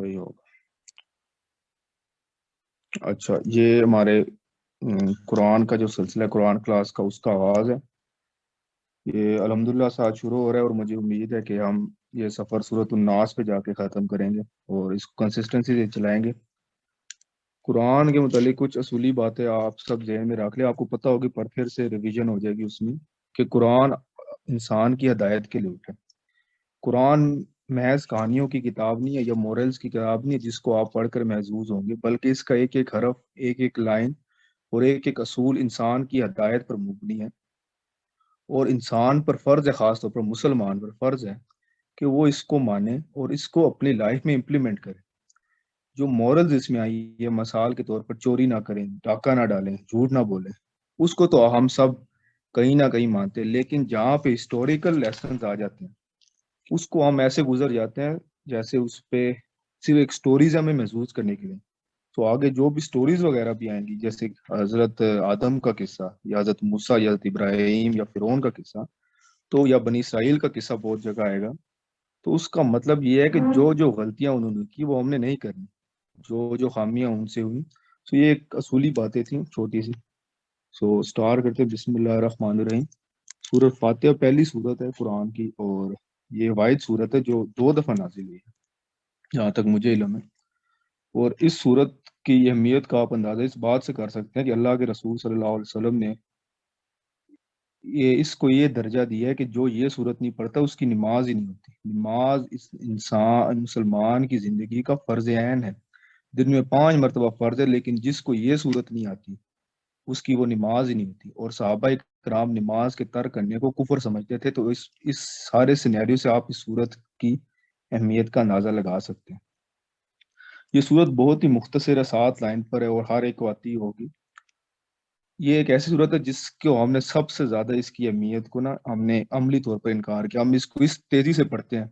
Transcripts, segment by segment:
وہی ہوگا. اچھا، یہ ہمارے قرآن کا جو سلسلہ ہے، قرآن کلاس کا، اس کا آغاز ہے. یہ الحمدللہ ساتھ شروع ہو رہا ہے، اور مجھے امید ہے کہ ہم یہ سفر سورۃ الناس پہ جا کے ختم کریں گے اور اس کو کنسسٹنسی سے چلائیں گے. قرآن کے متعلق کچھ اصولی باتیں آپ سب ذہن میں رکھ لیں. آپ کو پتہ ہوگی، پر پھر سے ریویژن ہو جائے گی اس میں، کہ قرآن انسان کی ہدایت کے لیے ہے. قرآن محض کہانیوں کی کتاب نہیں ہے یا مورلز کی کتاب نہیں ہے جس کو آپ پڑھ کر محظوظ ہوں گے، بلکہ اس کا ایک ایک حرف، ایک ایک لائن اور ایک ایک اصول انسان کی ہدایت پر مبنی ہے. اور انسان پر فرض ہے، خاص طور پر مسلمان پر فرض ہے کہ وہ اس کو مانے اور اس کو اپنی لائف میں امپلیمنٹ کرے. جو مورلز اس میں آئی ہے، مثال کے طور پر چوری نہ کریں، ڈاکہ نہ ڈالیں، جھوٹ نہ بولیں، اس کو تو ہم سب کہیں نہ کہیں مانتے ہیں. لیکن جہاں پہ ہسٹوریکل لیسنز آ جاتے ہیں، اس کو ہم ایسے گزر جاتے ہیں جیسے اس پہ صرف ایک سٹوریز ہمیں محسوس کرنے کے لیے. تو آگے جو بھی سٹوریز وغیرہ بھی آئیں گی، جیسے حضرت آدم کا قصہ یا حضرت موسیٰ یا حضرت ابراہیم یا فرعون کا قصہ، تو یا بنی اسرائیل کا قصہ بہت جگہ آئے گا. تو اس کا مطلب یہ ہے کہ جو جو غلطیاں انہوں نے کی وہ ہم نے نہیں کرنی، جو جو خامیاں ان سے ہوئی. تو یہ ایک اصولی باتیں تھیں چھوٹی سی. سو سٹارٹ کرتے بسم اللہ الرحمن الرحیم. سورۃ فاتحہ پہلی سورت ہے قرآن کی، اور یہ واحد سورت ہے جو 2 دفعہ نازل ہوئی ہے جہاں تک مجھے علم ہے. اور اس سورت کی اہمیت کا آپ اندازہ اس بات سے کر سکتے ہیں کہ اللہ کے رسول صلی اللہ علیہ وسلم نے اس کو یہ درجہ دیا ہے کہ جو یہ سورت نہیں پڑھتا اس کی نماز ہی نہیں ہوتی. نماز اس انسان مسلمان کی زندگی کا فرض عین ہے. دن میں 5 مرتبہ فرض ہے، لیکن جس کو یہ سورت نہیں آتی اس کی وہ نماز ہی نہیں ہوتی. اور صحابہ کرام نماز کے ترک کرنے کو کفر سمجھتے تھے. تو اس سارے سینیریو سے آپ اس سورت کی اہمیت کا اندازہ لگا سکتے ہیں. یہ سورت بہت ہی مختصر ہے، 7 لائن پر ہے اور ہر ایک کو آتی ہوگی. یہ ایک ایسی صورت ہے جس کو ہم نے سب سے زیادہ اس کی اہمیت کو نا ہم نے عملی طور پر انکار کیا. ہم اس کو اس تیزی سے پڑھتے ہیں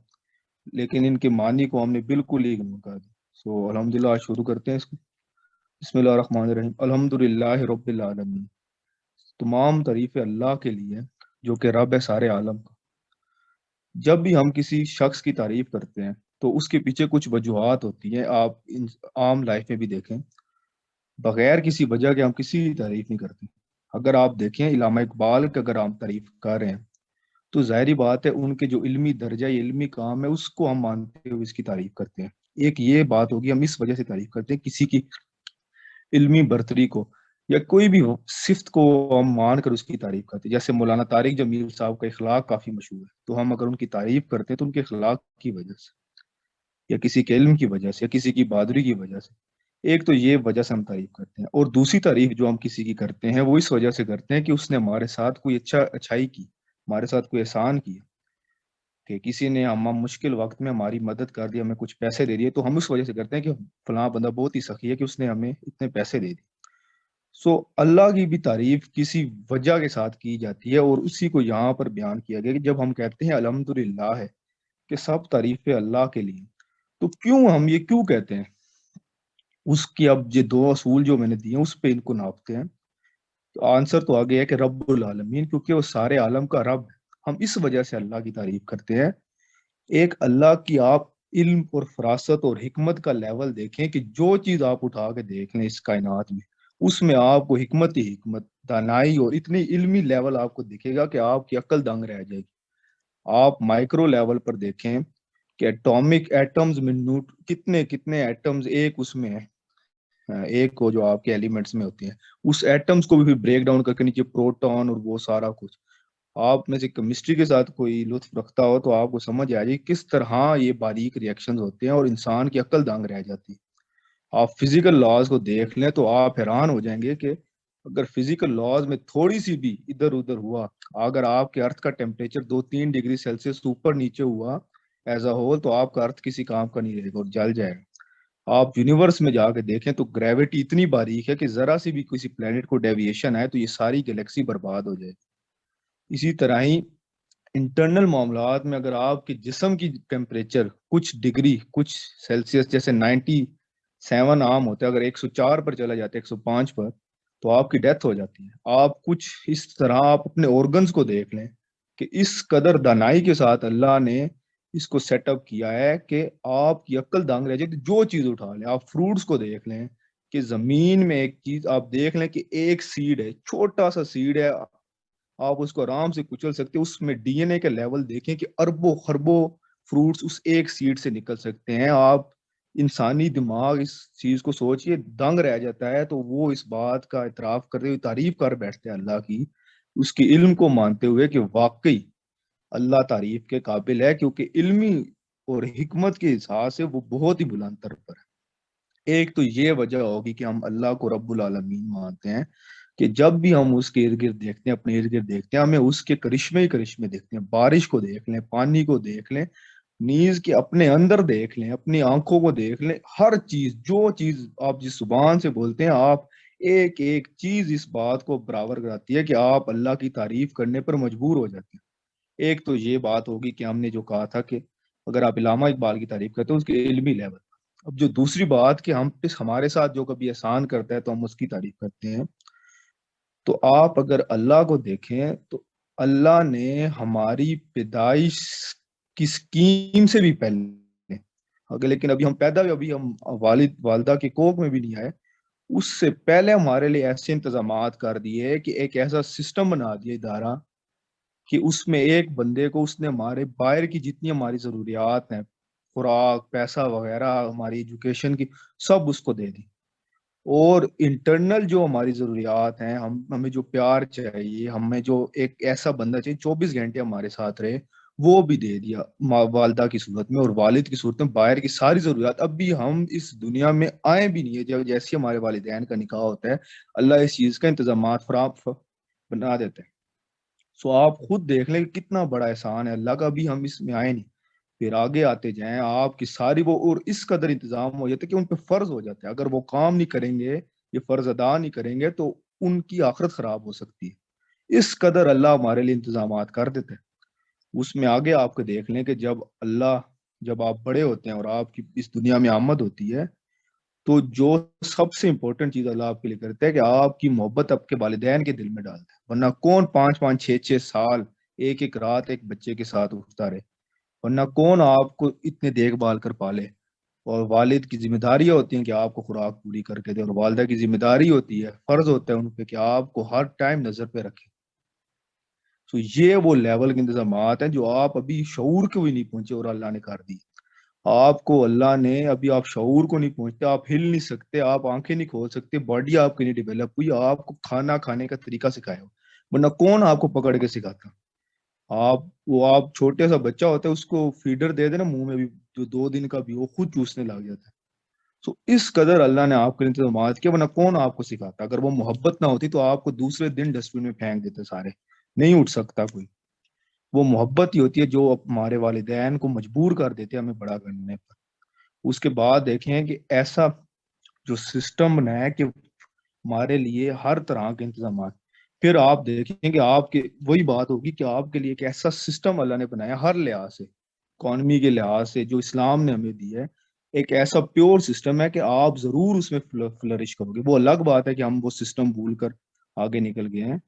لیکن ان کے معنی کو ہم نے بالکل ہی اگنور کر دیا. سو الحمدللہ آج شروع کرتے ہیں اس کو. بسم اللہ الرحمن الرحیم. الحمدللہ رب العالمین. تمام تعریف اللہ کے لیے جو کہ رب ہے سارے عالم کا. جب بھی ہم کسی شخص کی تعریف کرتے ہیں تو اس کے پیچھے کچھ وجوہات ہوتی ہیں. آپ عام لائف میں بھی دیکھیں، بغیر کسی وجہ کے ہم کسی کی تعریف نہیں کرتے. اگر آپ دیکھیں علامہ اقبال کا، اگر ہم تعریف کر رہے ہیں تو ظاہری بات ہے ان کے جو علمی درجہ، علمی کام ہے، اس کو ہم مانتے ہوئے اس کی تعریف کرتے ہیں. ایک یہ بات ہوگی ہم اس وجہ سے تعریف کرتے ہیں کسی کی علمی برتری کو یا کوئی بھی صفت کو ہم مان کر اس کی تعریف کرتے ہیں. جیسے مولانا طارق جمیل صاحب کا اخلاق کافی مشہور ہے، تو ہم اگر ان کی تعریف کرتے ہیں تو ان کے اخلاق کی وجہ سے یا کسی کے علم کی وجہ سے یا کسی کی بہادری کی وجہ سے. ایک تو یہ وجہ سے ہم تعریف کرتے ہیں، اور دوسری تعریف جو ہم کسی کی کرتے ہیں وہ اس وجہ سے کرتے ہیں کہ اس نے ہمارے ساتھ کوئی اچھائی کی، ہمارے ساتھ کوئی احسان کیا، کہ کسی نے ہم مشکل وقت میں ہماری مدد کر دی، ہمیں کچھ پیسے دے دیے، تو ہم اس وجہ سے کرتے ہیں کہ فلاں بندہ بہت ہی سخی ہے کہ اس نے ہمیں اتنے پیسے دے دی. سو اللہ کی بھی تعریف کسی وجہ کے ساتھ کی جاتی ہے، اور اسی کو یہاں پر بیان کیا گیا کہ جب ہم کہتے ہیں الحمدللہ ہے کہ سب تعریفیں اللہ کے لیے، تو کیوں ہم یہ کیوں کہتے ہیں؟ اس کی اب یہ 2 اصول جو میں نے دیے ہیں اس پہ ان کو ناپتے ہیں. تو آنسر تو آگے ہے کہ رب العالمین، کیونکہ وہ سارے عالم کا رب ہے. ہم اس وجہ سے اللہ کی تعریف کرتے ہیں. ایک اللہ کی آپ علم اور فراست اور حکمت کا لیول دیکھیں کہ جو چیز آپ اٹھا کے دیکھ لیں اس کائنات میں، اس میں آپ کو حکمت ہی حکمت، دانائی اور اتنی علمی لیول آپ کو دکھے گا کہ آپ کی عقل دنگ رہ جائے گی. آپ مائکرو لیول پر دیکھیں کہ ایٹامک ایٹمز میں کتنے کتنے ایٹمز ایک اس میں ہے، ایک کو جو آپ کے ایلیمنٹس میں ہوتے ہیں، اس ایٹمز کو بھی بریک ڈاؤن کر کے نیچے پروٹون اور وہ سارا کچھ. آپ میں سے کیمسٹری کے ساتھ کوئی لطف رکھتا ہو تو آپ کو سمجھ آ جائے کس طرح یہ باریک ریئیکشنز ہوتے ہیں اور انسان کی عقل دنگ رہ جاتی ہے. آپ فزیکل لاز کو دیکھ لیں تو آپ حیران ہو جائیں گے کہ اگر فزیکل لاز میں تھوڑی سی بھی ادھر ادھر ہوا، اگر آپ کے ارتھ کا ٹیمپریچر 2-3 ڈگری سیلسیس اوپر نیچے ہوا ایز اے ہول، تو آپ کا ارتھ کسی کام کا نہیں رہے گا اور جل جائے گا. آپ یونیورس میں جا کے دیکھیں تو گریوٹی اتنی باریک ہے کہ ذرا سی بھی کسی پلانٹ کو ڈیویشن آئے تو یہ ساری گلیکسی برباد ہو جائے. اسی طرح ہی انٹرنل معاملات میں اگر آپ کے جسم کی ٹیمپریچر کچھ ڈگری کچھ سیلسیس، جیسے 97 عام ہوتا ہے، اگر 104 پر چلا جاتا ہے، 105 پر، تو آپ کی ڈیتھ ہو جاتی ہے. آپ کچھ اس طرح آپ اپنے آرگنز کو دیکھ لیں کہ اس قدر دانائی کے ساتھ اللہ نے اس کو سیٹ اپ کیا ہے کہ آپ کی عقل دانگ رہ جائے، جو چیز اٹھا لیں. آپ فروٹس کو دیکھ لیں کہ زمین میں ایک چیز آپ دیکھ لیں کہ ایک سیڈ ہے، چھوٹا سا سیڈ ہے، آپ اس کو آرام سے کچل سکتے. اس میں ڈی این اے کے لیول دیکھیں کہ اربوں خربوں فروٹس اس ایک سیڈ سے نکل سکتے ہیں. آپ انسانی دماغ اس چیز کو سوچئے دنگ رہ جاتا ہے. تو وہ اس بات کا اعتراف کرتے ہوئے تعریف کر بیٹھتے ہیں اللہ کی، اس کے علم کو مانتے ہوئے کہ واقعی اللہ تعریف کے قابل ہے، کیونکہ علمی اور حکمت کے حساب سے وہ بہت ہی بلند تر پر ہے. ایک تو یہ وجہ ہوگی کہ ہم اللہ کو رب العالمین مانتے ہیں، کہ جب بھی ہم اس کے ارد گرد دیکھتے ہیں، اپنے ارد گرد دیکھتے ہیں، ہمیں اس کے کرشمے ہی کرشمے دیکھتے ہیں. بارش کو دیکھ لیں، پانی کو دیکھ لیں، نیز کے اپنے اندر دیکھ لیں، اپنی آنکھوں کو دیکھ لیں. ہر چیز، جو چیز آپ جس زبان سے بولتے ہیں، آپ ایک ایک چیز اس بات کو برابر کراتی ہے کہ آپ اللہ کی تعریف کرنے پر مجبور ہو جاتے ہیں. ایک تو یہ بات ہوگی کہ ہم نے جو کہا تھا کہ اگر آپ علامہ اقبال کی تعریف کرتے ہیں اس کے علمی لیول. اب جو دوسری بات کہ ہمارے ساتھ جو کبھی احسان کرتا ہے تو ہم اس کی تعریف کرتے ہیں. تو آپ اگر اللہ کو دیکھیں تو اللہ نے ہماری پیدائش کی سکیم سے بھی پہلے، اگر لیکن ابھی ہم پیدا ہوئے، ابھی ہم والد والدہ کی کوکھ میں بھی نہیں آئے، اس سے پہلے ہمارے لیے ایسے انتظامات کر دیے کہ ایک ایسا سسٹم بنا دیا ادارہ کہ اس میں ایک بندے کو اس نے ہمارے باہر کی جتنی ہماری ضروریات ہیں، خوراک، پیسہ وغیرہ، ہماری ایجوکیشن کی، سب اس کو دے دی. اور انٹرنل جو ہماری ضروریات ہیں، ہمیں جو پیار چاہیے، ہمیں جو ایک ایسا بندہ چاہیے 24 گھنٹے ہمارے ساتھ رہے، وہ بھی دے دیا والدہ کی صورت میں اور والد کی صورت میں. باہر کی ساری ضروریات، اب بھی ہم اس دنیا میں آئے بھی نہیں ہے، جب جیسے ہمارے والدین کا نکاح ہوتا ہے اللہ اس چیز کا انتظامات فراہم بنا دیتے ہیں. سو آپ خود دیکھ لیں کہ کتنا بڑا احسان ہے اللہ کا. بھی ہم اس میں آئے نہیں، پھر آگے آتے جائیں آپ کی ساری وہ، اور اس قدر انتظام ہو جاتا ہے کہ ان پہ فرض ہو جاتا ہے. اگر وہ کام نہیں کریں گے، یہ فرض ادا نہیں کریں گے، تو ان کی آخرت خراب ہو سکتی ہے. اس قدر اللہ ہمارے لیے انتظامات کر دیتے ہیں. اس میں آگے آپ کو دیکھ لیں کہ جب آپ بڑے ہوتے ہیں اور آپ کی اس دنیا میں آمد ہوتی ہے، تو جو سب سے امپورٹنٹ چیز اللہ آپ کے لیے کرتا ہے کہ آپ کی محبت آپ کے والدین کے دل میں ڈالتا ہے. ورنہ کون 5 5 6 6 سال ایک ایک رات ایک بچے کے ساتھ اٹھتا رہے؟ ورنہ کون آپ کو اتنے دیکھ بھال کر پالے؟ اور والد کی ذمہ داریاں ہوتی ہیں کہ آپ کو خوراک پوری کر کے دے، اور والدہ کی ذمہ داری ہوتی ہے، فرض ہوتا ہے ان پہ کہ آپ کو ہر ٹائم نظر پہ رکھے. تو یہ وہ لیول کے انتظامات ہیں جو آپ ابھی شعور کو بھی نہیں پہنچے اور اللہ نے کر دی. آپ کو اللہ نے ابھی، آپ شعور کو نہیں پہنچتے، آپ ہل نہیں سکتے، آپ آنکھیں نہیں کھول سکتے، باڈی آپ کی نہیں ڈیولپ ہوئی، آپ کو کھانا کھانے کا طریقہ سکھایا ہو. ورنہ کون آپ کو پکڑ کے سکھاتا؟ آپ چھوٹے سا بچہ ہوتا ہے، اس کو فیڈر دے دینا منہ میں بھی، جو 2 دن کا بھی، وہ خود چوسنے لگ جاتا ہے. سو اس قدر اللہ نے آپ کے انتظامات کیا. ورنہ کون آپ کو سکھاتا؟ اگر وہ محبت نہ ہوتی تو آپ کو دوسرے دن ڈسٹ بن میں پھینک دیتے سارے، نہیں اٹھ سکتا کوئی. وہ محبت ہی ہوتی ہے جو ہمارے والدین کو مجبور کر دیتے ہیں ہمیں بڑا کرنے پر. اس کے بعد دیکھیں کہ ایسا جو سسٹم بنا ہے کہ ہمارے لیے ہر طرح کے انتظامات. پھر آپ دیکھیں کہ آپ کے وہی بات ہوگی کہ آپ کے لیے ایک ایسا سسٹم اللہ نے بنایا ہر لحاظ سے، اکانومی کے لحاظ سے، جو اسلام نے ہمیں دی ہے. ایک ایسا پیور سسٹم ہے کہ آپ ضرور اس میں فلرش کرو گے. وہ الگ بات ہے کہ ہم وہ سسٹم بھول کر آگے نکل گئے ہیں.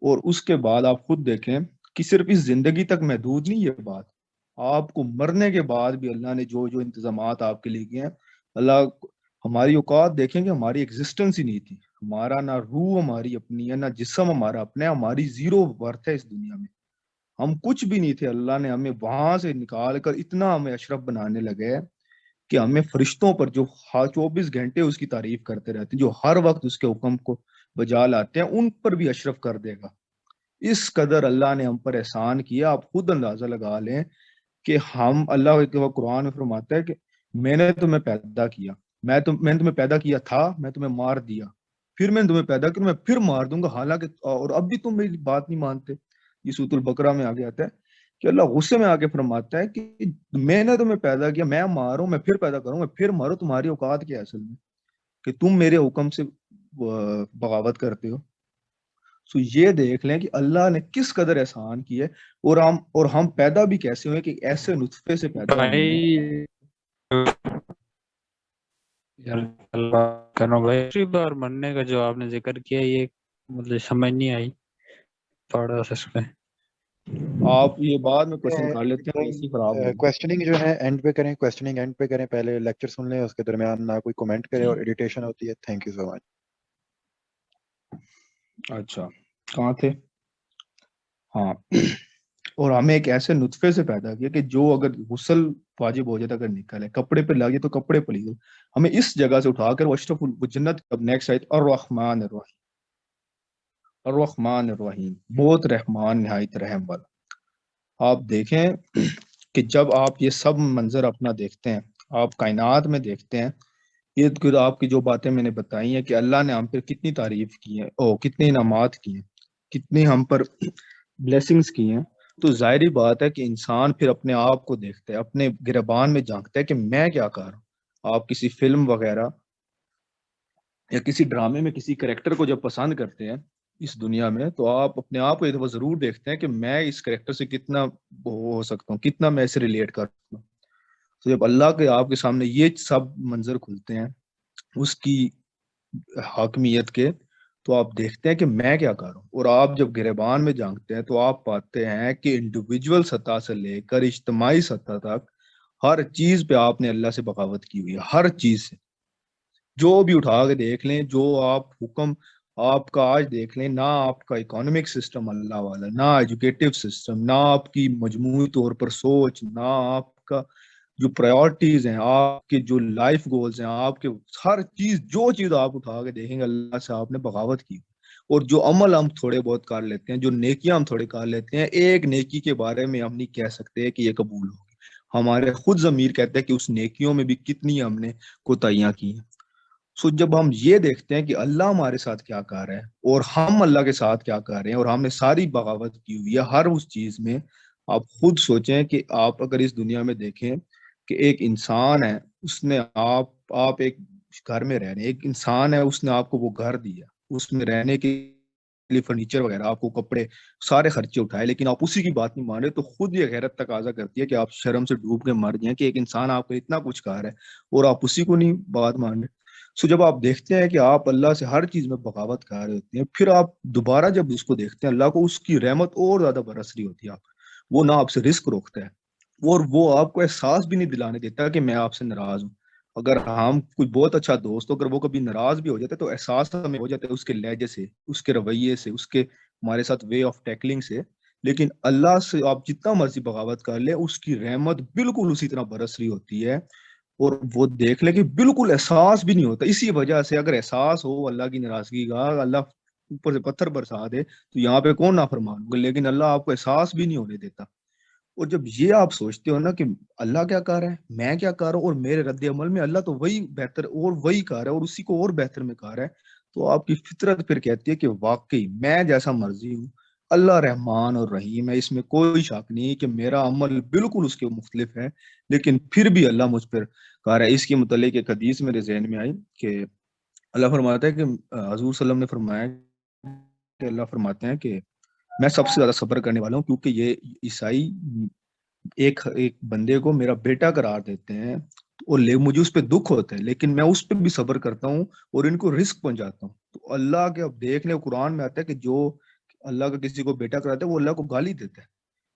اور اس کے بعد آپ خود دیکھیں کہ صرف اس زندگی تک محدود نہیں یہ بات، آپ کو مرنے کے بعد بھی اللہ نے جو جو انتظامات آپ کے لیے کیے ہیں. اللہ ہماری اوقات دیکھیں کہ ہماری ایگزسٹنس ہی نہیں تھی. ہمارا نہ روح ہماری اپنی ہے، نہ جسم ہمارا اپنا ہے، ہماری زیرو ورتھ ہے اس دنیا میں. ہم کچھ بھی نہیں تھے، اللہ نے ہمیں وہاں سے نکال کر اتنا ہمیں اشرف بنانے لگے کہ ہمیں فرشتوں پر جو 24 گھنٹے اس کی تعریف کرتے رہتے ہیں، جو ہر وقت اس کے حکم کو بجا لاتے ہیں، ان پر بھی اشرف کر دے گا. اس قدر اللہ نے ہم پر احسان کیا. آپ خود اندازہ لگا لیں کہ ہم، اللہ کے قرآن میں فرماتا ہے کہ میں نے تمہیں پیدا کیا، میں نے تمہیں پیدا کیا تھا، میں تمہیں مار دیا، پھر میں نے تمہیں پیدا کیا، میں پھر مار دوں گا، حالانکہ اور اب بھی تم میری بات نہیں مانتے. یہ سورۃ البقرہ میں آگے آتا ہے کہ اللہ غصے میں آگے فرماتا ہے کہ میں نے تمہیں پیدا کیا، میں ماروں، میں پھر پیدا کروں، میں پھر ماروں. تمہاری اوقات کیا ہے اصل میں کہ تم میرے حکم سے بغاوت کرتے ہو؟ سو یہ دیکھ لیں کہ اللہ نے کس قدر احسان کی ہے. اور ہم پیدا بھی کیسے ہوئے کہ ایسے نطفے سے پیدا ہوئے ہیں. بھائی کرنا بھائی، دوسری بار مرنے کا جو آپ نے ذکر کیا، یہ مجھے سمجھ نہیں آئی تھوڑا سا اس پہ. آپ یہ بعد میں کوشچن کر لیتے ہیں، ایسی خراب ہوگی۔ کوشچننگ جو ہے اینڈ پہ کریں، کوشچننگ اینڈ پہ کریں، پہلے لیکچر سن لیں، اس کے درمیان نہ کوئی کمنٹ کرے اور ایڈیٹیشن ہوتی ہے۔ تھینک یو سو مچ۔ اچھا کہاں تھے؟ ہاں، اور ہمیں ایک ایسے نطفے سے پیدا کیا کہ جو اگر غسل واجب ہو جائے، اگر نکلے کپڑے پہ لگے تو کپڑے پہ لگے، ہمیں اس جگہ سے اٹھا کر اشرف الجنت، اب نیکسٹ آیت الرحمن الرحیم، الرحمن الرحیم، بہت رحمان نہایت رحم والا۔ آپ دیکھیں کہ جب آپ یہ سب منظر اپنا دیکھتے ہیں، آپ کائنات میں دیکھتے ہیں، یہ آپ کی جو باتیں میں نے بتائی ہیں کہ اللہ نے ہم پر کتنی تعریف کی ہے، او کتنے انعامات کی ہیں، کتنی ہم پر بلیسنگز کی ہیں، تو ظاہری بات ہے کہ انسان پھر اپنے آپ کو دیکھتا ہے، اپنے گریبان میں جھانکتا ہے کہ میں کیا کر رہا ہوں۔ آپ کسی فلم وغیرہ یا کسی ڈرامے میں کسی کریکٹر کو جب پسند کرتے ہیں اس دنیا میں، تو آپ اپنے آپ کو ایک دفعہ ضرور دیکھتے ہیں کہ میں اس کریکٹر سے کتنا وہ ہو سکتا ہوں، کتنا میں اسے ریلیٹ کر سکتا ہوں۔ تو جب اللہ کے آپ کے سامنے یہ سب منظر کھلتے ہیں اس کی حاکمیت کے، تو آپ دیکھتے ہیں کہ میں کیا کر رہا ہوں، اور آپ جب گریبان میں جھانکتے ہیں تو آپ پاتے ہیں کہ انڈیویجول سطح سے لے کر اجتماعی سطح تک ہر چیز پہ آپ نے اللہ سے بغاوت کی ہوئی ہے، ہر چیز سے۔ جو بھی اٹھا کے دیکھ لیں، جو آپ حکم آپ کا آج دیکھ لیں، نہ آپ کا اکانومک سسٹم اللہ والا، نہ ایجوکیٹو سسٹم، نہ آپ کی مجموعی طور پر سوچ، نہ آپ کا جو پرائورٹیز ہیں، آپ کے جو لائف گولز ہیں، آپ کے ہر چیز، جو چیز آپ اٹھا کے دیکھیں گے اللہ سے آپ نے بغاوت کی۔ اور جو عمل ہم تھوڑے بہت کر لیتے ہیں، جو نیکیاں ہم تھوڑے کر لیتے ہیں، ایک نیکی کے بارے میں ہم نہیں کہہ سکتے کہ یہ قبول ہوگی۔ ہمارے خود ضمیر کہتے ہیں کہ اس نیکیوں میں بھی کتنی ہم نے کوتاہیاں کی ہیں۔ سو جب ہم یہ دیکھتے ہیں کہ اللہ ہمارے ساتھ کیا کر رہا ہے اور ہم اللہ کے ساتھ کیا کر رہے ہیں، اور ہم نے ساری بغاوت کی ہوئی ہے ہر اس چیز میں، آپ خود سوچیں کہ آپ اگر اس دنیا میں دیکھیں کہ ایک انسان ہے، اس نے آپ ایک گھر میں رہ رہے ہیں، ایک انسان ہے، اس نے آپ کو وہ گھر دیا، اس میں رہنے کے لیے فرنیچر وغیرہ، آپ کو کپڑے، سارے خرچے اٹھائے، لیکن آپ اسی کی بات نہیں مان رہے، تو خود یہ غیرت تقاضا کرتی ہے کہ آپ شرم سے ڈوب کے مر جائیں کہ ایک انسان آپ کو اتنا کچھ کہا رہا ہے اور آپ اسی کو نہیں بات مان رہے۔ سو جب آپ دیکھتے ہیں کہ آپ اللہ سے ہر چیز میں بغاوت کر رہے ہوتے ہیں، پھر آپ دوبارہ جب اس کو دیکھتے ہیں، اللہ کو اس کی رحمت اور زیادہ برس رہی ہوتی ہے آپ پر، وہ نہ آپ سے رزق روکتا ہے، اور وہ آپ کو احساس بھی نہیں دلانے دیتا کہ میں آپ سے ناراض ہوں۔ اگر ہم کوئی بہت اچھا دوست ہو، اگر وہ کبھی ناراض بھی ہو جاتا ہے تو احساس ہمیں ہو جاتا ہے اس کے لہجے سے، اس کے رویے سے، اس کے ہمارے ساتھ وے آف ٹیکلنگ سے۔ لیکن اللہ سے آپ جتنا مرضی بغاوت کر لیں، اس کی رحمت بالکل اسی طرح برس رہی ہوتی ہے، اور وہ دیکھ لیں کہ بالکل احساس بھی نہیں ہوتا۔ اسی وجہ سے اگر احساس ہو اللہ کی ناراضگی کا، اللہ اوپر سے پتھر برسا دے تو یہاں پہ کون نافرمان ہوگا، لیکن اللہ آپ کو احساس بھی نہیں ہونے دیتا۔ اور جب یہ آپ سوچتے ہو نا کہ اللہ کیا کر رہا ہے، میں کیا کر رہا ہوں، اور میرے رد عمل میں اللہ تو وہی بہتر اور وہی کر رہا ہے اور اسی کو اور بہتر میں کر رہا ہے، تو آپ کی فطرت پھر کہتی ہے کہ واقعی میں جیسا مرضی ہوں، اللہ رحمان اور رحیم ہے، اس میں کوئی شک نہیں کہ میرا عمل بالکل اس کے مختلف ہے، لیکن پھر بھی اللہ مجھ پر کر رہا ہے۔ اس کے متعلق ایک حدیث میرے ذہن میں آئی کہ اللہ فرماتا ہے کہ حضور صلی اللہ علیہ وسلم نے فرمایا کہ اللہ فرماتے ہیں کہ میں سب سے زیادہ صبر کرنے والا ہوں، کیونکہ یہ عیسائی ایک بندے کو میرا بیٹا قرار دیتے ہیں اور مجھے اس پہ دکھ ہوتا ہے، لیکن میں اس پہ بھی صبر کرتا ہوں اور ان کو رزق پہنچاتا ہوں۔ تو اللہ کے اب دیکھ لیں، قرآن میں آتا ہے کہ جو اللہ کا کسی کو بیٹا کراتا ہے وہ اللہ کو گالی دیتا ہے،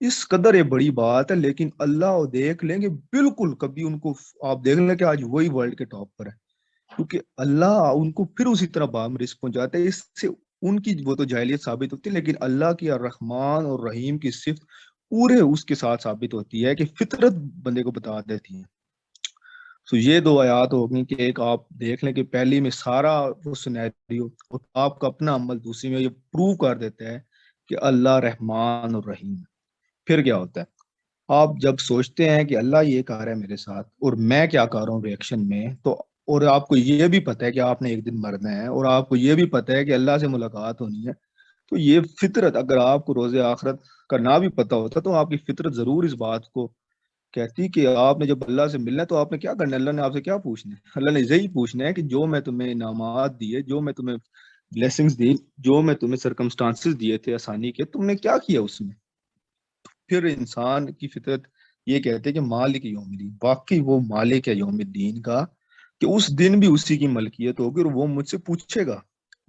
اس قدر یہ بڑی بات ہے، لیکن اللہ دیکھ لیں گے بالکل کبھی ان کو، آپ دیکھ لیں کہ آج وہی ورلڈ کے ٹاپ پر ہے، کیونکہ اللہ ان کو پھر اسی طرح بام رزق پہنچاتا ہے۔ اس سے ان کی وہ تو جاہلیت ثابت ہوتی ہے، لیکن اللہ کی الرحمن اور رحیم کی صفت پورے اس کے ساتھ ثابت ہوتی ہے کہ فطرت بندے کو بتا دیتی ہے۔ تو یہ دو آیات ہو گئی کہ ایک آپ دیکھ لیں کہ پہلی میں سارا وہ سینیریو اور آپ کا اپنا عمل دوسری میں یہ پروو کر دیتا ہے کہ اللہ رحمان اور رحیم ہے۔ پھر کیا ہوتا ہے، آپ جب سوچتے ہیں کہ اللہ یہ کہہ رہا ہے میرے ساتھ اور میں کیا کر رہا ہوں ریئیکشن میں، تو اور آپ کو یہ بھی پتہ ہے کہ آپ نے ایک دن مرنا ہے، اور آپ کو یہ بھی پتہ ہے کہ اللہ سے ملاقات ہونی ہے، تو یہ فطرت، اگر آپ کو روز آخرت کا نہ بھی پتہ ہوتا تو آپ کی فطرت ضرور اس بات کو کہتی کہ آپ نے جب اللہ سے ملنا ہے تو آپ نے کیا کرنا ہے، اللہ نے آپ سے کیا پوچھنا ہے، اللہ نے یہی پوچھنا ہے کہ جو میں تمہیں انعامات دیے، جو میں تمہیں بلیسنگز دی، جو میں تمہیں سرکمسٹانسز دیے تھے آسانی کے، تم نے کیا کیا اس میں۔ پھر انسان کی فطرت یہ کہتے ہیں کہ مالک یوم الدین، واقعی وہ مالک ہے یوم الدین کا، کہ اس دن بھی اسی کی ملکیت ہوگی اور وہ مجھ سے پوچھے گا۔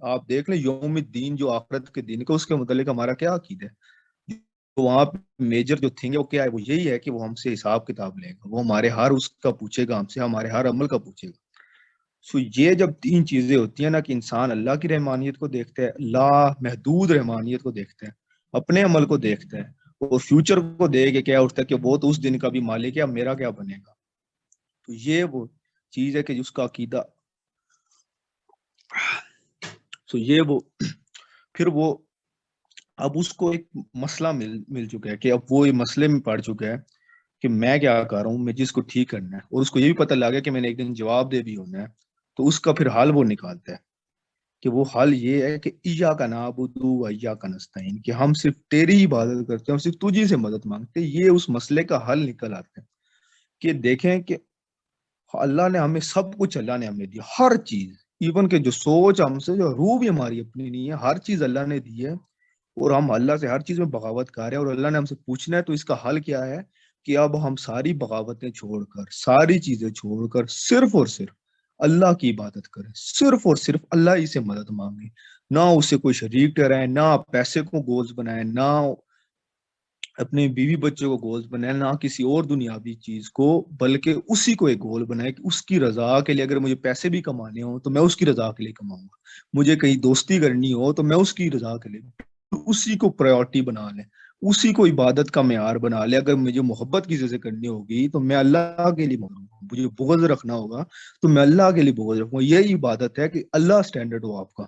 آپ دیکھ لیں یوم الدین جو آخرت کے دن کا، اس کے متعلق ہمارا کیا عقیدہ ہے، وہاں میجر جو تھنگ ہے وہ کیا ہے؟ وہ یہی ہے کہ وہ ہم سے حساب کتاب لے گا، وہ ہمارے ہر اس کا پوچھے گا، ہم سے ہمارے ہر عمل کا پوچھے گا. سو یہ جب تین چیزیں ہوتی ہیں نا، کہ انسان اللہ کی رحمانیت کو دیکھتا ہے، اللہ محدود رحمانیت کو دیکھتا ہے، اپنے عمل کو دیکھتا ہے، اور فیوچر کو دیکھ کے کیا اٹھتا ہے کہ وہ تو اس دن کا بھی مالک ہے، اب میرا کیا بنے گا. تو یہ وہ چیز ہے کہ جس کا عقیدہ، سو یہ وہ پھر وہ اب اس کو ایک مسئلہ مل چکا ہے، کہ اب وہ یہ مسئلے میں پڑ چکا ہے کہ میں کیا کر رہا ہوں، میں جس کو ٹھیک کرنا ہے، اور اس کو یہ بھی پتہ لگ گیا کہ میں نے ایک دن جواب دے بھی ہونا ہے. تو اس کا پھر حل وہ نکالتا ہے کہ وہ حل یہ ہے کہ ایاک نعبد و ایاک نستعین، کہ ہم صرف تیری عبادت کرتے ہیں اور صرف تجھی سے مدد مانگتے ہیں. یہ اس مسئلے کا حل نکل آتا ہے کہ دیکھیں کہ اللہ نے ہمیں سب کچھ، اللہ نے ہمیں دیا ہر چیز، ایون کہ جو سوچ ہم سے، جو روح بھی ہماری اپنی نہیں ہے، ہر چیز اللہ نے دی ہے، اور ہم اللہ سے ہر چیز میں بغاوت کر رہے ہیں، اور اللہ نے ہم سے پوچھنا ہے. تو اس کا حل کیا ہے کہ اب ہم ساری بغاوتیں چھوڑ کر، ساری چیزیں چھوڑ کر صرف اور صرف اللہ کی عبادت کریں، صرف اور صرف اللہ ہی سے مدد مانگیں، نہ اس سے کوئی شریک ٹھہرائیں، نہ پیسے کو گولز بنائیں، نہ اپنے بیوی بچوں کو گولز بنائیں، نہ کسی اور دنیاوی چیز کو، بلکہ اسی کو ایک گول بنائے کہ اس کی رضا کے لیے، اگر مجھے پیسے بھی کمانے ہوں تو میں اس کی رضا کے لیے کماؤں گا، مجھے کہیں دوستی کرنی ہو تو میں اس کی رضا کے لیے، اسی کو پرائیورٹی بنا لیں، اسی کو عبادت کا معیار بنا لے. اگر مجھے محبت کسی سے کرنی ہوگی تو میں اللہ کے لیے محبت کروں، مجھے بغض رکھنا ہوگا تو میں اللہ کے لیے بغض رکھوں گا. یہی عبادت ہے کہ اللہ سٹینڈرڈ ہو آپ کا،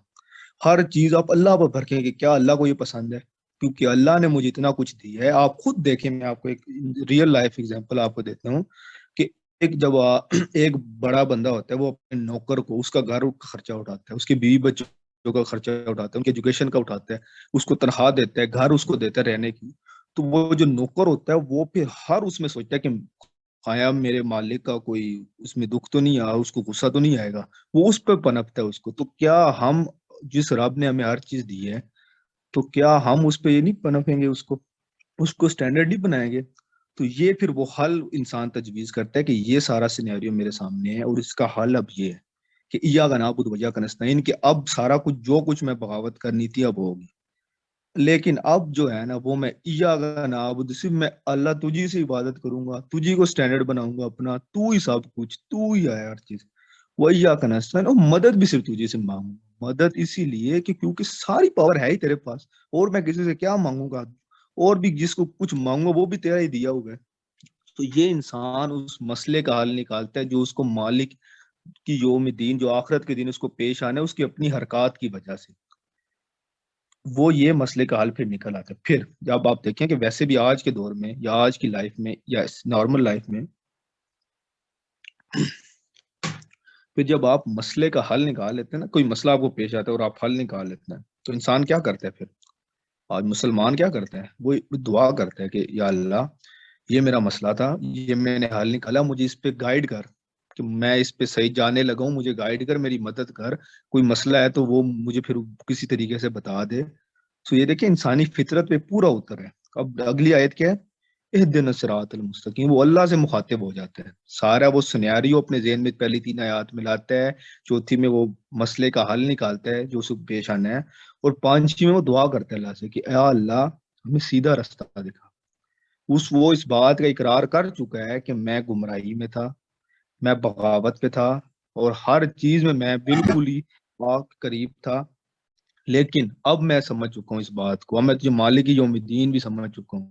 ہر چیز آپ اللہ پر بھرکیں کہ کیا اللہ کو یہ پسند ہے، کیونکہ اللہ نے مجھے اتنا کچھ دیا ہے. آپ خود دیکھیں، میں آپ کو ایک ریئل لائف ایگزامپل آپ کو دیتا ہوں کہ جب ایک بڑا بندہ ہوتا ہے، وہ اپنے نوکر کو اس کا گھر کا خرچہ اٹھاتا ہے، اس کے بیوی بچوں کا خرچہ اٹھاتا ہے، ان کی ایجوکیشن کا اٹھاتا ہے، اس کو تنخواہ دیتا ہے، گھر اس کو دیتا ہے رہنے کی. تو وہ جو نوکر ہوتا ہے وہ پھر ہر اس میں سوچتا ہے کہ آیا میرے مالک کا کوئی اس میں دکھ تو نہیں آیا، اس کو غصہ تو نہیں آئے گا، وہ اس پہ پنپتا ہے اس کو. تو کیا ہم، جس رب نے ہمیں ہر چیز دی ہے، تو کیا ہم اس پہ یہ نہیں پنپیں گے، اس کو سٹینڈرڈ نہیں بنائیں گے؟ تو یہ پھر وہ حل انسان تجویز کرتا ہے کہ یہ سارا سینیریو میرے سامنے ہے، اور اس کا حل اب یہ ہے کہ ایاک نعبد و ایاک نستعین، کہ اب سارا کچھ جو کچھ میں بغاوت کرنی تھی اب ہوگی، لیکن اب جو ہے نا وہ میں ایاک نعبد، صرف میں اللہ تجھی سے عبادت کروں گا، تجھی کو سٹینڈرڈ بناؤں گا اپنا، تو ہی سب کچھ، تو ہی ہے ہر چیز. وہ ایاک نستعین، اور مدد بھی صرف تجھی سے مانگوں گا. مدد اسی لیے کہ کیونکہ ساری پاور ہے ہی تیرے پاس، اور میں کسی سے کیا مانگوں گا، اور بھی جس کو کچھ مانگو وہ بھی تیرا ہی دیا ہوا ہے. تو یہ انسان اس مسئلے کا حل نکالتا ہے جو اس کو مالک کی یوم دین، جو آخرت کے دن اس کو پیش آنا ہے، اس کی اپنی حرکات کی وجہ سے، وہ یہ مسئلے کا حل پھر نکل آتا ہے. پھر جب آپ دیکھیں کہ ویسے بھی آج کے دور میں، یا آج کی لائف میں، یا نارمل لائف میں، پھر جب آپ مسئلے کا حل نکال لیتے ہیں نا، کوئی مسئلہ آپ کو پیش آتا ہے اور آپ حل نکال لیتے ہیں، تو انسان کیا کرتا ہے پھر؟ آج مسلمان کیا کرتا ہے؟ وہ دعا کرتا ہے کہ یا اللہ، یہ میرا مسئلہ تھا، یہ میں نے حل نکالا، مجھے اس پہ گائیڈ کر، کہ میں اس پہ صحیح جانے لگا ہوں، مجھے گائیڈ کر، میری مدد کر. کوئی مسئلہ ہے تو وہ مجھے پھر کسی طریقے سے بتا دے. تو یہ دیکھیں انسانی فطرت پہ پورا اتر ہے. اب اگلی آیت کیا ہے؟ اہدنا الصراط المستقیم. وہ اللہ سے مخاطب ہو جاتا ہے، سارا وہ سینیریو اپنے ذہن میں پہلی 3 آیات میں لاتا ہے، چوتھی میں وہ مسئلے کا حل نکالتا ہے جو اس کو پیش آنا ہے، اور 5ویں میں وہ دعا کرتا ہے اللہ سے کہ اے اللہ ہمیں سیدھا رستہ دکھا. وہ اس بات کا اقرار کر چکا ہے کہ میں گمراہی میں تھا، میں بغاوت پہ تھا، اور ہر چیز میں بالکل ہی پاک قریب تھا. لیکن اب میں سمجھ چکا ہوں اس بات کو، اب میں تجھے مالک یوم الدین بھی سمجھ چکا ہوں،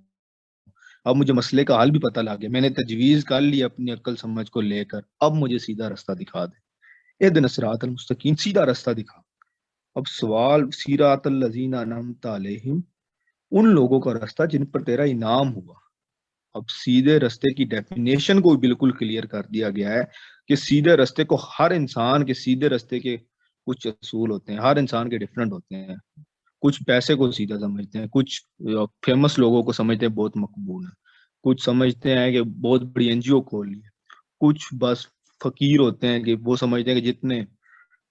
اب مجھے مسئلے کا حل بھی پتہ لگ گیا، میں نے تجویز کر لی اپنی عقل سمجھ کو لے کر، اب مجھے سیدھا رستہ دکھا دے. اہدنا الصراط المستقیم، سیدھا رستہ دکھا. اب سوال، صراط الذین انعمت علیہم، ان لوگوں کا رستہ جن پر تیرا انعام ہوا. اب سیدھے رستے کی ڈیفینیشن کو بالکل کلیئر کر دیا گیا ہے کہ سیدھے رستے کو، ہر انسان کے سیدھے رستے کے کچھ اصول ہوتے ہیں، ہر انسان کے ڈفرینٹ ہوتے ہیں. کچھ پیسے کو سیدھا سمجھتے ہیں، کچھ فیمس لوگوں کو سمجھتے ہیں بہت مقبول ہیں، کچھ سمجھتے ہیں کہ بہت بڑی NGO کھول لی ہے، کچھ بس فقیر ہوتے ہیں کہ وہ سمجھتے ہیں کہ جتنے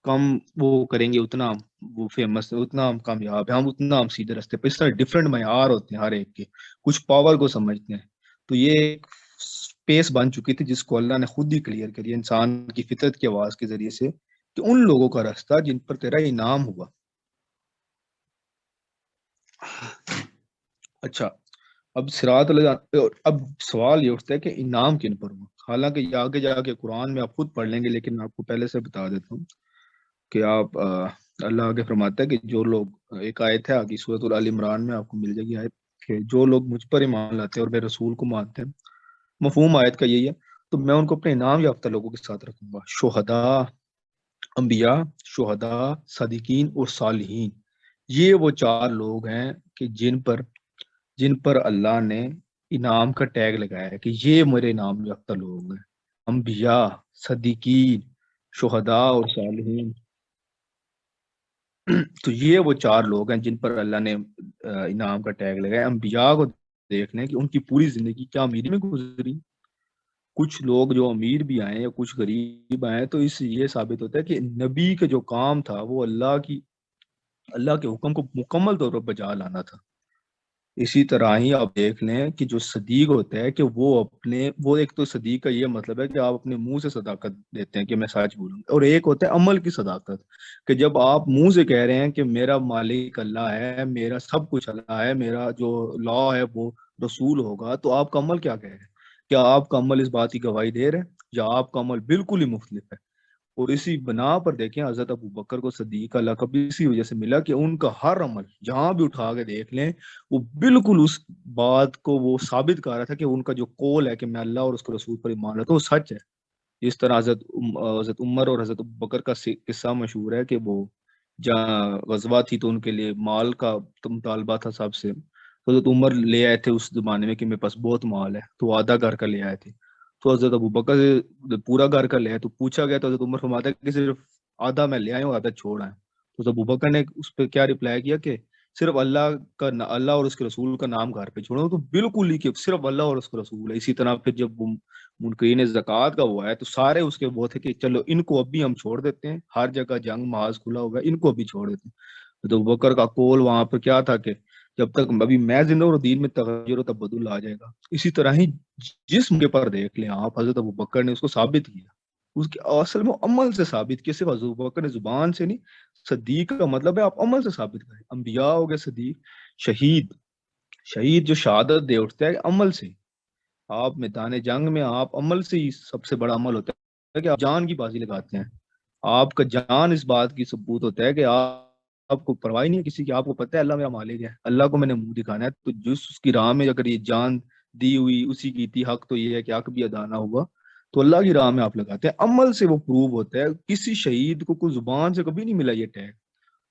کم وہ کریں گے اتنا وہ فیمس ہے، اتنا ہم کامیاب ہیں، ہم اتنا ہم سیدھے رستے پہ. اس طرح ڈفرینٹ معیار ہوتے ہیں ہر ایک کے. کچھ پاور کو سمجھتے ہیں. تو یہ ایک اسپیس بن چکی تھی جس کو اللہ نے خود ہی کلیئر کری انسان کی فطرت کی آواز کے ذریعے سے، کہ ان لوگوں کا رستہ جن پر تیرا انعام ہوا. اچھا، اب اب سوال یہ اٹھتا ہے کہ انعام کن پر ہوا، حالانکہ یہ آگے جا کے قرآن میں آپ خود پڑھ لیں گے، لیکن میں آپ کو پہلے سے بتا دیتا ہوں کہ آپ اللہ آگے فرماتا ہے کہ جو لوگ، ایک آیت ہے آگے سورۃ ال عمران میں آپ کو مل جائے گی آیت، کہ جو لوگ مجھ پر ایمان لاتے ہیں اور میرے رسول کو مانتے ہیں، مفہوم آیت کا یہی ہے، تو میں ان کو اپنے انعام یافتہ لوگوں کے ساتھ رکھوں گا، شہداء، انبیاء، شہداء، صادقین اور صالحین۔ یہ وہ چار لوگ ہیں کہ جن پر اللہ نے انعام کا ٹیگ لگایا ہے کہ یہ میرے انعام یافتہ لوگ ہیں، انبیاء، صدیقین، شہداء اور صالحین۔ تو یہ وہ چار لوگ ہیں جن پر اللہ نے انعام کا ٹیگ لگایا۔ انبیاء کو دیکھ لیں کہ ان کی پوری زندگی کیا امیری میں گزری، کچھ لوگ جو امیر بھی آئے یا کچھ غریب آئے، تو اس یہ ثابت ہوتا ہے کہ نبی کا جو کام تھا وہ اللہ کے حکم کو مکمل طور پر بجا لانا تھا۔ اسی طرح ہی آپ دیکھ لیں کہ جو صدیق ہوتا ہے کہ وہ ایک تو صدیق کا یہ مطلب ہے کہ آپ اپنے منہ سے صداقت دیتے ہیں کہ میں سچ بولوں گا، اور ایک ہوتا ہے عمل کی صداقت، کہ جب آپ منہ سے کہہ رہے ہیں کہ میرا مالک اللہ ہے، میرا سب کچھ اللہ ہے، میرا جو لا ہے وہ رسول ہوگا، تو آپ کا عمل کیا کہہ رہے ہیں؟ کیا آپ کا عمل اس بات کی گواہی دے رہے ہیں، یا آپ کا عمل بالکل ہی مختلف ہے؟ اور اسی بنا پر دیکھیں حضرت ابو بکر کو صدیق کا لقب اسی وجہ سے ملا کہ ان کا ہر عمل جہاں بھی اٹھا کے دیکھ لیں وہ بالکل اس بات کو وہ ثابت کر رہا تھا کہ ان کا جو قول ہے کہ میں اللہ اور اس کے رسول پر ایمان رکھتا ہوں وہ سچ ہے۔ اس طرح حضرت عمر اور حضرت ابو بکر کا قصہ مشہور ہے کہ وہ جہاں غزوہ تھی تو ان کے لیے مال کا مطالبہ تھا سب سے، تو حضرت عمر لے آئے تھے اس زمانے میں کہ میرے پاس بہت مال ہے، تو وہ آدھا گھر کا لے آئے تھے، تو حضرت ابو بکر سے پورا گھر کا لے آئے تو پوچھا گیا تو حضرت عمر فرماتا ہے کہ صرف آدھا میں لے آئے ہوں، آدھا چھوڑ آئے۔ تو حضرت ابو بکر نے اس پہ کیا رپلائی کیا کہ صرف اللہ اور اس کے رسول کا نام گھر پہ چھوڑو، تو بالکل ہی کہ صرف اللہ اور اس کا رسول ہے۔ اسی طرح پھر جب منکرین زکوٰۃ کا ہوا ہے تو سارے اس کے وہ تھے کہ چلو ان کو ابھی ہم چھوڑ دیتے ہیں، ہر جگہ جنگ محاذ کھلا ہوگا، ان کو ابھی چھوڑ دیتے ہیں۔ تو ابو بکر کا قول وہاں پہ کیا تھا کہ جب تک ابھی میں زندہ اور دین میں تغیر و تبدل آ جائے گا۔ اسی طرح ہی جس موقع پر دیکھ لیں آپ، حضرت ابو بکر نے اس کو ثابت کیا، اس کے اصل میں عمل سے ثابت کیا، صرف حضرت ابو بکر نے زبان سے نہیں، صدیق کا مطلب ہے آپ عمل سے ثابت کریں۔ انبیاء ہو گئے صدیق، شہید جو شہادت دے اٹھتا ہے عمل سے، آپ میدان جنگ میں آپ عمل سے ہی سب سے بڑا عمل ہوتا ہے کہ آپ جان کی بازی لگاتے ہیں، آپ کا جان اس بات کی ثبوت ہوتا ہے کہ آپ کو پرواہ نہیں ہے کسی کی، آپ کو پتہ ہے اللہ میرا مالک ہے، اللہ کو میں نے منہ دکھانا ہے، تو جس اس کی راہ میں اگر یہ جان دی ہوئی اسی کی تھی، حق تو یہ ہے کہ حق بھی ادا نہ ہوا، تو اللہ کی راہ میں آپ لگاتے ہیں، عمل سے وہ پروو ہوتا ہے۔ کسی شہید کو کوئی زبان سے کبھی نہیں ملا یہ ٹیگ،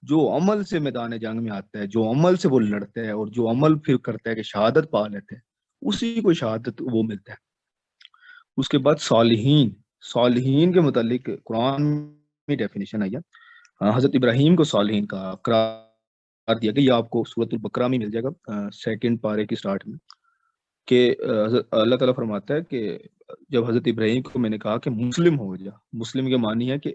جو عمل سے میدان جنگ میں آتا ہے، جو عمل سے وہ لڑتا ہے، اور جو عمل پھر کرتا ہے کہ شہادت پا لیتے ہیں، اسی کو شہادت وہ ملتا ہے۔ اس کے بعد صالحین کے متعلق قرآن میں ڈیفینیشن آئی ہے، حضرت ابراہیم کو صالحین کا قرار دیا گیا، یہ آپ کو سورۃ البقرہ میں مل جائے گا، سیکنڈ پارے کی سٹارٹ میں، کہ اللہ تعالیٰ فرماتا ہے کہ جب حضرت ابراہیم کو میں نے کہا کہ مسلم ہو جا، مسلم کے معنی ہے کہ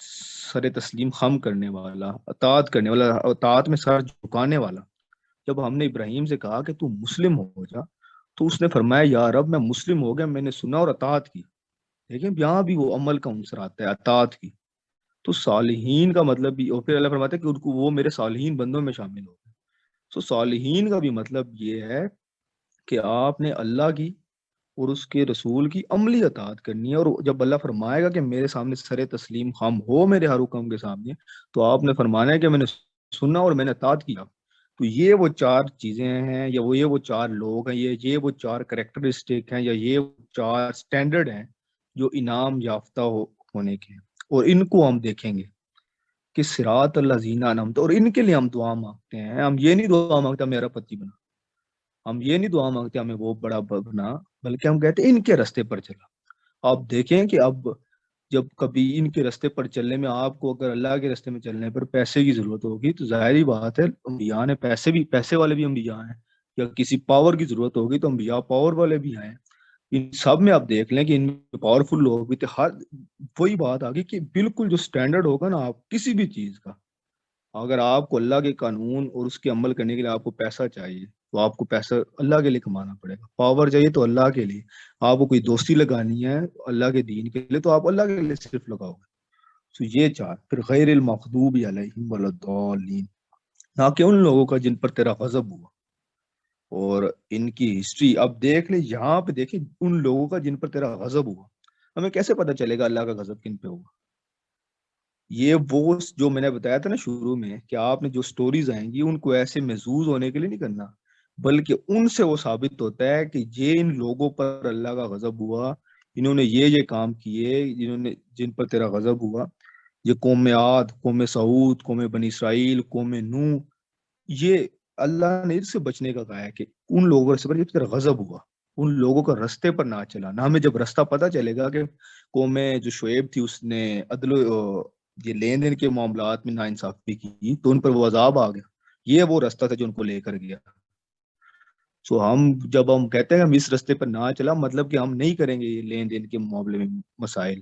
سر تسلیم خم کرنے والا، اطاعت کرنے والا، اطاعت میں سر جھکانے والا، جب ہم نے ابراہیم سے کہا کہ تو مسلم ہو جا، تو اس نے فرمایا یا رب میں مسلم ہو گیا، میں نے سنا اور اطاعت کی۔ لیکن یہاں بھی وہ عمل کا عنصر آتا ہے، اطاعت کی۔ تو صالحین کا مطلب بھی، اور پھر اللہ فرماتا ہے کہ ان کو وہ میرے صالحین بندوں میں شامل ہو گئے۔ تو صالحین کا بھی مطلب یہ ہے کہ آپ نے اللہ کی اور اس کے رسول کی عملی اطاعت کرنی ہے، اور جب اللہ فرمائے گا کہ میرے سامنے سر تسلیم خم ہو میرے ہر حکم کے سامنے، تو آپ نے فرمانا ہے کہ میں نے سنا اور میں نے اطاعت کیا۔ تو یہ وہ چار چیزیں ہیں، یا یہ وہ چار لوگ ہیں، یہ وہ چار کریکٹرسٹک ہیں، یا یہ چار سٹینڈرڈ ہیں جو انعام یافتہ ہونے کے ہیں، اور ان کو ہم دیکھیں گے کہ صراط الذین انعمت، اور ان کے لیے ہم دعا مانگتے ہیں۔ ہم یہ نہیں دعا مانگتے میرا پتی بنا، ہم یہ نہیں دعا مانگتے ہمیں وہ بڑا بنا، بلکہ ہم کہتے ہیں ان کے راستے پر چلا۔ آپ دیکھیں کہ اب جب کبھی ان کے راستے پر چلنے میں آپ کو اگر اللہ کے راستے میں چلنے پر پیسے کی ضرورت ہوگی، تو ظاہری بات ہے انبیاء نے پیسے والے بھی انبیاء ہیں، یا کسی پاور کی ضرورت ہوگی تو انبیاء پاور والے بھی ہیں۔ ان سب میں آپ دیکھ لیں کہ ان پاورفل لوگ بھی تھے، ہر وہی بات آگی کہ بالکل جو سٹینڈرڈ ہوگا نا آپ کسی بھی چیز کا، اگر آپ کو اللہ کے قانون اور اس کے عمل کرنے کے لیے آپ کو پیسہ چاہیے، تو آپ کو پیسہ اللہ کے لیے کمانا پڑے گا، پاور چاہیے تو اللہ کے لیے، آپ کو کوئی دوستی لگانی ہے اللہ کے دین کے لیے تو آپ اللہ کے لیے صرف لگاؤ گے۔ تو یہ چار، پھر غیر المغضوب علیہم ولا الضالین، نہ کہ ان لوگوں کا جن پر تیرا غضب ہوا۔ اور ان کی ہسٹری اب دیکھ لیں، یہاں پہ دیکھیں ان لوگوں کا جن پر تیرا غضب ہوا، ہمیں کیسے پتا چلے گا اللہ کا غضب کن پہ ہوگا؟ یہ وہ جو میں نے بتایا تھا نا شروع میں کہ آپ نے جو سٹوریز آئیں گی ان کو ایسے محظوظ ہونے کے لیے نہیں کرنا، بلکہ ان سے وہ ثابت ہوتا ہے کہ یہ ان لوگوں پر اللہ کا غضب ہوا، انہوں نے یہ کام کیے جن پر تیرا غضب ہوا، یہ قوم عاد، قوم سعود، قوم بنی اسرائیل، قوم نوح، یہ اللہ نے اس سے بچنے کا کہا ہے کہ ان لوگوں سے جب تیرا غضب ہوا ان لوگوں کا رستے پر نہ چلا نہ۔ ہمیں جب رستہ پتہ چلے گا کہ قوم جو شعیب تھی اس نے عدل یہ لین دین کے معاملات میں ناانصافی کی تو ان پر وہ عذاب آ گیا، یہ وہ رستہ تھا جو ان کو لے کر گیا۔ سو جب ہم کہتے ہیں ہم اس رستے پر نہ چلا، مطلب کہ ہم نہیں کریں گے یہ لین دین کے معاملے میں مسائل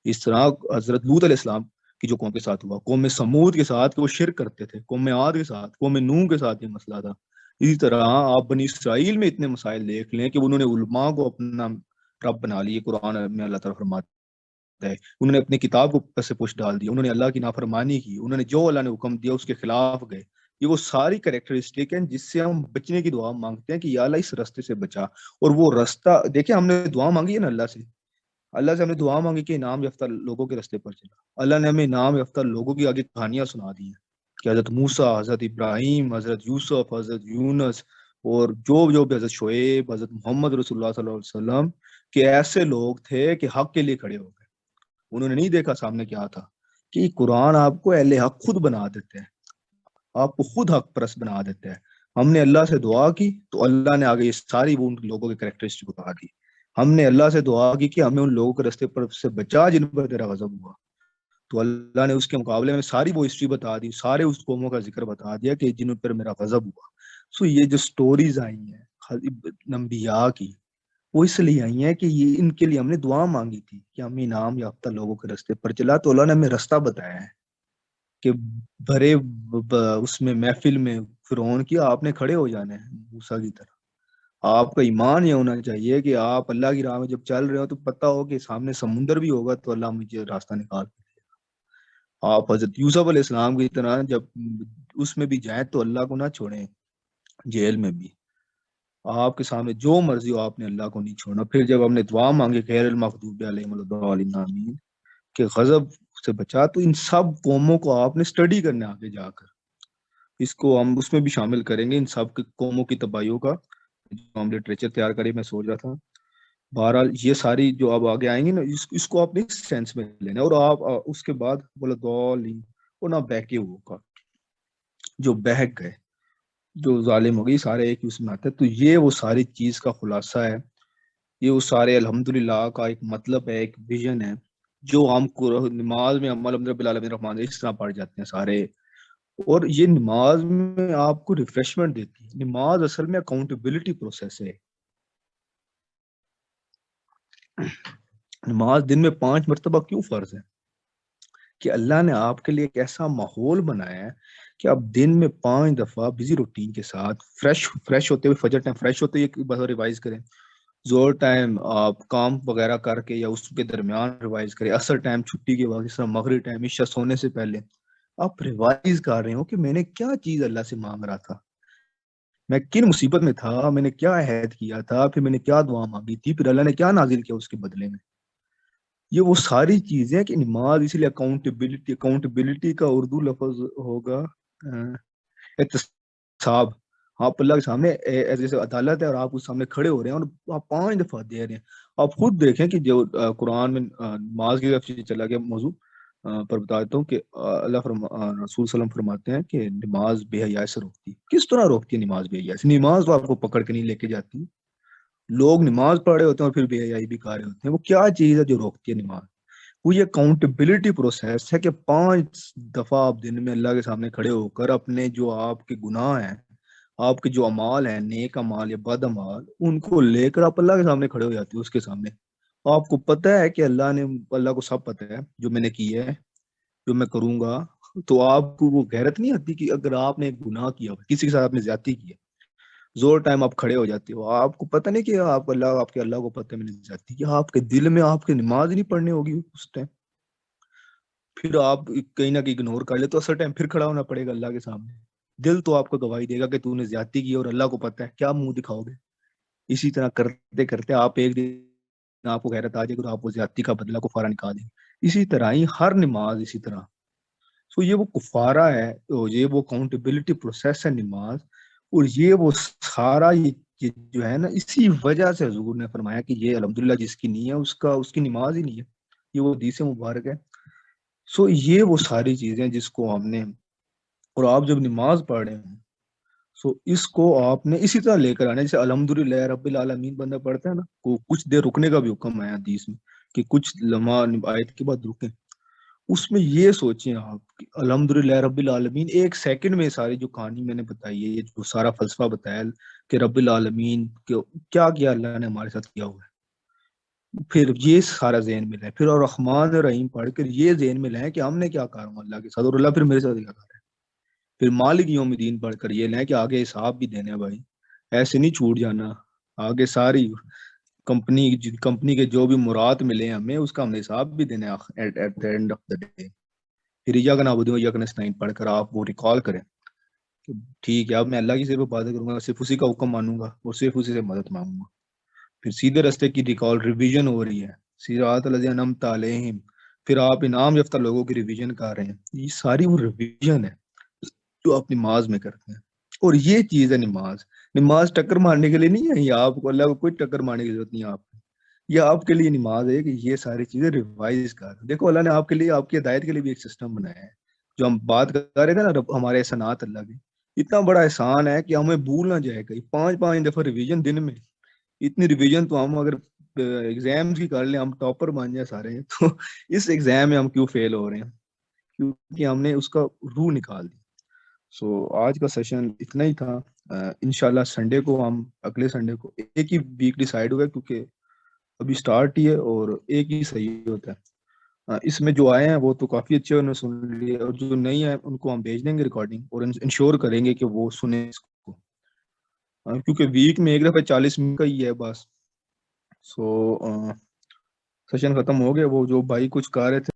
اس طرح حضرت لوط علیہ السلام کی جو قوم کے ساتھ ہوا، قوم سمود کے ساتھ کہ وہ شرک کرتے تھے، قوم عاد کے ساتھ، قوم نوح کے ساتھ یہ مسئلہ تھا۔ اسی طرح آپ بنی اسرائیل میں اتنے مسائل دیکھ لیں کہ انہوں نے علماء کو اپنا رب بنا لیے، قرآن میں اللہ تعالیٰ فرماتا ہے انہوں نے اپنی کتاب کو پس پوش ڈال دیا، انہوں نے اللہ کی نافرمانی کی، انہوں نے جو اللہ نے حکم دیا اس کے خلاف گئے۔ یہ وہ ساری کریکٹرسٹک ہیں جس سے ہم بچنے کی دعا مانگتے ہیں کہ یا اللہ اس رستے سے بچا، اور وہ رستہ دیکھیں ہم نے دعا مانگی ہے نا اللہ سے ہم نے دعا مانگی کہ انعام یافتہ لوگوں کے رستے پر چلا، اللہ نے ہمیں انعام یافتہ لوگوں کی آگے کہانیاں سنا دی ہیں کہ حضرت موسیٰ، حضرت ابراہیم، حضرت یوسف، حضرت یونس، اور جو بھی حضرت شعیب، حضرت محمد رسول اللہ صلی اللہ علیہ وسلم کہ ایسے لوگ تھے کہ حق کے لیے کھڑے ہو گئے۔ انہوں نے نہیں دیکھا سامنے کیا تھا، کہ قرآن آپ کو اہل حق خود بنا دیتے ہیں، آپ کو خود حق پرست بنا دیتے ہیں۔ ہم نے اللہ سے دعا کی تو اللہ نے آگے یہ ساری وہ ان لوگوں کے کریکٹرسٹک بتا دی۔ ہم نے اللہ سے دعا کی کہ ہمیں ان لوگوں کے رستے پر سے بچا جن پر تیرا غضب ہوا، تو اللہ نے اس کے مقابلے میں ساری وہ ہسٹری بتا دی، سارے اس قوموں کا ذکر بتا دیا کہ جن پر میرا غضب ہوا۔ سو یہ جو سٹوریز آئی ہیں انبیاء کی، وہ اس لیے آئی ہیں کہ یہ ان کے لیے ہم نے دعا مانگی تھی کہ ہم انعام یافتہ لوگوں کے رستے پر چلا، تو اللہ نے ہمیں رستہ بتایا ہے کہ بھرے اس میں محفل میں فرعون کی آپ نے کھڑے ہو جانا ہے موسیٰ کی طرح۔ آپ کا ایمان یہ ہونا چاہیے کہ آپ اللہ کی راہ میں جب چل رہے ہو تو پتہ ہو کہ سامنے سمندر بھی ہوگا تو اللہ مجھے راستہ نکال کے دے گا۔ آپ حضرت یوسف علیہ السلام کی طرح جب اس میں بھی جائیں تو اللہ کو نہ چھوڑیں، جیل میں بھی آپ کے سامنے جو مرضی ہو آپ نے اللہ کو نہیں چھوڑنا۔ پھر جب ہم نے دعا مانگی غیر المغضوب علیہم ولا الضالین آمین کہ غضب سے بچا، تو ان سب قوموں کو آپ نے اسٹڈی کرنا آگے جا کر، اس کو ہم اس میں بھی شامل کریں گے ان سب قوموں کی تباہیوں کا جو ہم لٹریچر تیار کریں۔ میں سوچ رہا تھا بہرحال یہ ساری جو اب آگے آئیں گی نا اس کو آپ نے اس سینس میں لینا، اور آپ اس کے بعد بولا دولین وہ نہ بہکے ہوگا، جو بہک گئے، جو ظالم ہو گئی، سارے ایک ہی اس میں آتے ہیں۔ تو یہ وہ ساری چیز کا خلاصہ ہے، یہ وہ سارے الحمدللہ کا ایک مطلب ہے، ایک ویژن ہے جو ہم نماز میں ہم الحمد رب العالمین الرحمن الرحیم اس طرح پڑھ جاتے ہیں سارے۔ اور یہ نماز میں آپ کو ریفریشمنٹ دیتی ہے۔ نماز اصل میں اکاؤنٹیبلٹی پروسیس ہے۔ نماز دن میں 5 مرتبہ کیوں فرض ہے؟ کہ اللہ نے آپ کے لیے ایک ایسا ماحول بنایا ہے کہ آپ دن میں 5 دفعہ بزی روٹین کے ساتھ فریش ہوتے ہوئے، فجر ٹائم فریش ہوتے ہوئے بس ریوائز کریں، زور ٹائم آپ کام وغیرہ کر کے یا اس کے درمیان ریوائز کریں، عصر ٹائم چھٹی کے بعد، اس طرح مغرب ٹائم عشاء سونے سے پہلے آپ ریوائز کر رہے ہو کہ میں نے کیا چیز اللہ سے مانگ رہا تھا، میں کن مصیبت میں تھا، میں نے کیا عہد کیا تھا، پھر میں نے کیا دعا مانگی تھی، پھر اللہ نے کیا نازل کیا اس کے بدلے میں۔ یہ وہ ساری چیزیں کہ نماز، اس لیے اکاؤنٹیبلٹی کا اردو لفظ ہوگا احتساب۔ آپ اللہ کے سامنے جیسے عدالت ہے اور آپ اس سامنے کھڑے ہو رہے ہیں اور آپ 5 دفعہ دے رہے ہیں۔ آپ خود دیکھیں کہ جو قرآن میں نماز کی طرف چلا گیا موضوع پر بتا دیتا ہوں کہ اللہ رسول صلی اللہ علیہ وسلم فرماتے ہیں کہ نماز بے حیائی سے روکتی ہے۔ کس طرح روکتی ہے نماز بے حیائی سے؟ نماز تو آپ کو پکڑ کے نہیں لے کے جاتی، لوگ نماز پڑھ رہے ہوتے ہیں اور پھر بے حیائی بھی کر رہے ہوتے ہیں۔ وہ کیا چیز ہے جو روکتی ہے نماز؟ وہ یہ اکاؤنٹیبلٹی پروسیس ہے کہ 5 دفعہ آپ دن میں اللہ کے سامنے کھڑے ہو کر اپنے جو آپ کے گناہ ہیں، آپ کے جو اعمال ہیں، نیک اعمال یا بد اعمال، ان کو لے کر آپ اللہ کے سامنے کھڑے ہو جاتے ہیں۔ اس کے سامنے آپ کو پتہ ہے کہ اللہ کو سب پتہ ہے جو میں نے کیا ہے، جو میں کروں گا۔ تو آپ کو وہ غیرت نہیں آتی کہ اگر آپ نے ایک گناہ کیا، کسی کے ساتھ آپ نے زیادتی کی ہے، زور ٹائم آپ کھڑے ہو جاتے ہو، آپ کو پتہ نہیں کہ آپ کے اللہ کو پتہ ہے میں نے زیادتی کی، آپ کے دل میں آپ کی نماز نہیں پڑھنی ہوگی اس ٹائم، پھر آپ کہیں نہ کہیں اگنور کر لے تو اصل ٹائم پھر کھڑا ہونا پڑے گا اللہ کے سامنے۔ دل تو آپ کو گواہی دے گا کہ تو نے زیادتی کی اور اللہ کو پتہ ہے کیا منہ دکھاؤ گے. اسی طرح کرتے کرتے آپ ایک دن آپ کو غیرت آ جائے گی تو آپ وہ زیادتی کا بدلہ کفارہ نکال دیں گے. اسی طرح ہی ہر نماز اسی طرح. سو یہ وہ کفارہ ہے، یہ وہ اکاؤنٹیبلٹی پروسیس ہے نماز، اور یہ وہ سارا یہ جو ہے نا، اسی وجہ سے حضور نے فرمایا کہ یہ الحمدللہ جس کی نہیں ہے اس کی نماز ہی نہیں ہے. یہ وہ حدیث مبارک ہے. سو یہ وہ ساری چیزیں جس کو ہم نے، اور آپ جب نماز پڑھ رہے ہیں سو اس کو آپ نے اسی طرح لے کر آنا. جیسے الحمدللہ رب العالمین بندہ پڑھتا ہے نا، کو کچھ دیر رکنے کا بھی حکم ہے حدیث میں کہ کچھ لمحہ آیت کے بعد رکیں. اس میں یہ سوچیں آپ کہ الحمدللہ رب العالمین، ایک سیکنڈ میں ساری جو کہانی میں نے بتائی ہے، یہ جو سارا فلسفہ بتایا کہ رب العالمین کیا کیا اللہ نے ہمارے ساتھ کیا ہوا ہے، پھر یہ سارا ذہن میں لائیں. پھر اور رحمان رحیم پڑھ کر یہ ذہن میں لائیں کہ ہم نے کیا کہا ہوں اللہ کے ساتھ، اور اللہ پھر میرے ساتھ کیا کر رہا ہے. پھر مالک یوم الدین پڑھ کر یہ لیں کہ آگے حساب بھی دینا ہے بھائی، ایسے نہیں چھوٹ جانا. آگے ساری کمپنی کے جو بھی مراد ملے ہمیں، اس کا ہم نے حساب بھی دینا ہے at the end of the day. پھر ایاک نعبد و ایاک نستعین پڑھ کر آپ وہ ریکال کریں کہ ٹھیک ہے اب میں اللہ کی صرف عبادت کروں گا، صرف اسی کا حکم مانوں گا اور صرف اسی سے مدد مانگوں گا. پھر سیدھے رستے کی ریکال ریویژن ہو رہی ہے، صراط الذین انعمت علیہم. پھر آپ انعام یافتہ لوگوں کی ریویژن کر رہے ہیں. یہ ساری وہ ریویژن ہے جو آپ نماز میں کرتے ہیں. اور یہ چیز ہے نماز. نماز ٹکر مارنے کے لیے نہیں ہے، یا آپ کو اللہ کو کوئی ٹکر مارنے کی ضرورت نہیں ہے. آپ کو یہ آپ کے لیے نماز ہے کہ یہ ساری چیزیں ریوائز کر. دیکھو اللہ نے آپ کے لیے، آپ کی ہدایت کے لیے بھی ایک سسٹم بنایا ہے. جو ہم بات کر رہے تھے نا ہمارے احسانات اللہ کے، اتنا بڑا احسان ہے کہ ہمیں بھول نہ جائے کہیں 5 دفعہ ریویژن دن میں. اتنی ریویژن تو ہم اگر ایگزامز کی کر لیں، ہم ٹاپر بن جائیں سارے ہیں، تو اس ایگزام میں ہم کیوں فیل ہو رہے ہیں؟ کیونکہ ہم نے اس کا روح نکال دی. سو آج کا سیشن اتنا ہی تھا. انشاءاللہ سنڈے کو ہم اگلے سنڈے کو ایک ہی ویک ڈیسائیڈ ہوگا، کیونکہ ابھی سٹارٹ ہی ہے اور ایک ہی صحیح ہوتا ہے. اس میں جو آئے ہیں وہ تو کافی اچھے انہوں نے سن لیے، اور جو نہیں آئے ان کو ہم بھیج دیں گے ریکارڈنگ، اور انشور کریں گے کہ وہ سنیں اس کو، کیونکہ ویک میں ایک دفعہ 40 منٹ کا ہی ہے بس. سو سیشن ختم ہو گیا. وہ جو بھائی کچھ کہہ رہے تھے